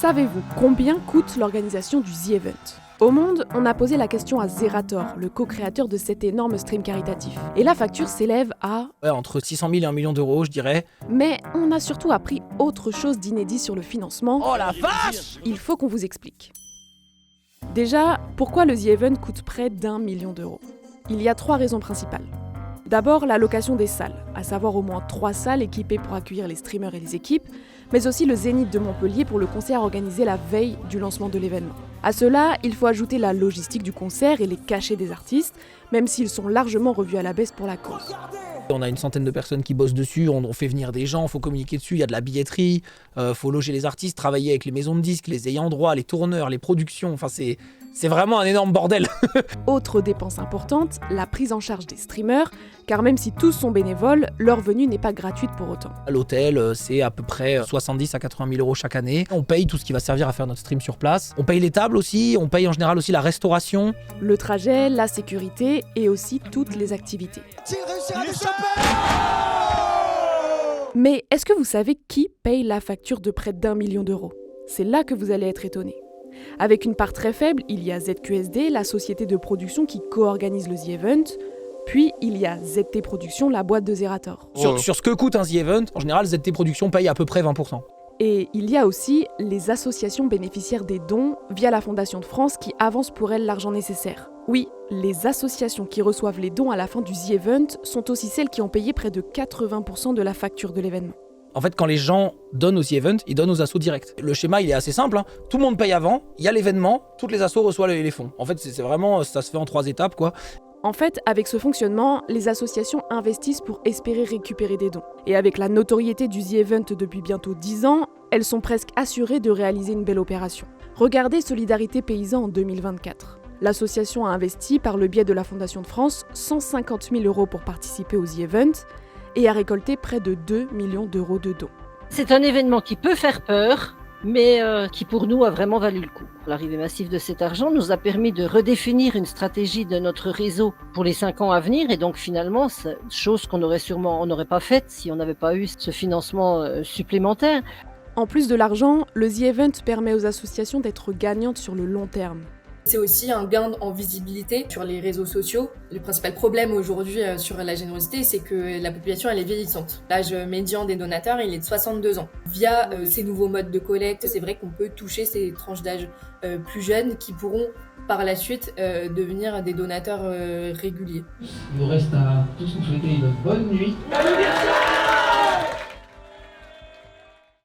Savez-vous combien coûte l'organisation du The Event ? Au monde, on a posé la question à Zerator, le co-créateur de cet énorme stream caritatif. Et la facture s'élève à... entre 600 000 et 1 million d'euros, je dirais. Mais on a surtout appris autre chose d'inédit sur le financement. Oh la vache ! Il faut qu'on vous explique. Déjà, pourquoi le The Event coûte près d'1 million d'euros ? Il y a 3 raisons principales. D'abord, la location des salles, à savoir au moins 3 salles équipées pour accueillir les streamers et les équipes, mais aussi le Zénith de Montpellier pour le concert organisé la veille du lancement de l'événement. À cela, il faut ajouter la logistique du concert et les cachets des artistes, même s'ils sont largement revus à la baisse pour la cause. On a une centaine de personnes qui bossent dessus, on fait venir des gens, il faut communiquer dessus, il y a de la billetterie, faut loger les artistes, travailler avec les maisons de disques, les ayants droit, les tourneurs, les productions, enfin c'est vraiment un énorme bordel. Autre dépense importante, la prise en charge des streamers, car même si tous sont bénévoles, leur venue n'est pas gratuite pour autant. L'hôtel, c'est à peu près 70 à 80 000 euros chaque année. On paye tout ce qui va servir à faire notre stream sur place. On paye les tables aussi, on paye en général aussi la restauration. Le trajet, la sécurité et aussi toutes les activités. Mais est-ce que vous savez qui paye la facture de près d'1 million d'euros ? C'est là que vous allez être étonné. Avec une part très faible, il y a ZQSD, la société de production qui co-organise le The Event, puis il y a ZT Productions, la boîte de Zerator. Sur ce que coûte un The Event, en général, ZT Productions paye à peu près 20%. Et il y a aussi les associations bénéficiaires des dons via la Fondation de France qui avancent pour elles l'argent nécessaire. Oui, les associations qui reçoivent les dons à la fin du The Event sont aussi celles qui ont payé près de 80% de la facture de l'événement. En fait, quand les gens donnent au The Event, ils donnent aux assos directs. Le schéma, il est assez simple, hein. Tout le monde paye avant, il y a l'événement, toutes les assos reçoivent les fonds. En fait, c'est vraiment, ça se fait en 3 étapes, quoi. En fait, avec ce fonctionnement, les associations investissent pour espérer récupérer des dons. Et avec la notoriété du The Event depuis bientôt 10 ans, elles sont presque assurées de réaliser une belle opération. Regardez Solidarité Paysans en 2024. L'association a investi, par le biais de la Fondation de France, 150 000 euros pour participer au The Event et a récolté près de 2 millions d'euros de dons. C'est un événement qui peut faire peur, mais qui pour nous a vraiment valu le coup. L'arrivée massive de cet argent nous a permis de redéfinir une stratégie de notre réseau pour les 5 ans à venir, et donc finalement, c'est chose qu'on n'aurait pas faite si on n'avait pas eu ce financement supplémentaire. En plus de l'argent, le The Event permet aux associations d'être gagnantes sur le long terme. C'est aussi un gain en visibilité sur les réseaux sociaux. Le principal problème aujourd'hui sur la générosité, c'est que la population elle est vieillissante. L'âge médian des donateurs, il est de 62 ans. Via ces nouveaux modes de collecte, c'est vrai qu'on peut toucher ces tranches d'âge plus jeunes qui pourront par la suite devenir des donateurs réguliers. Il nous reste à tous nous souhaiter une bonne nuit.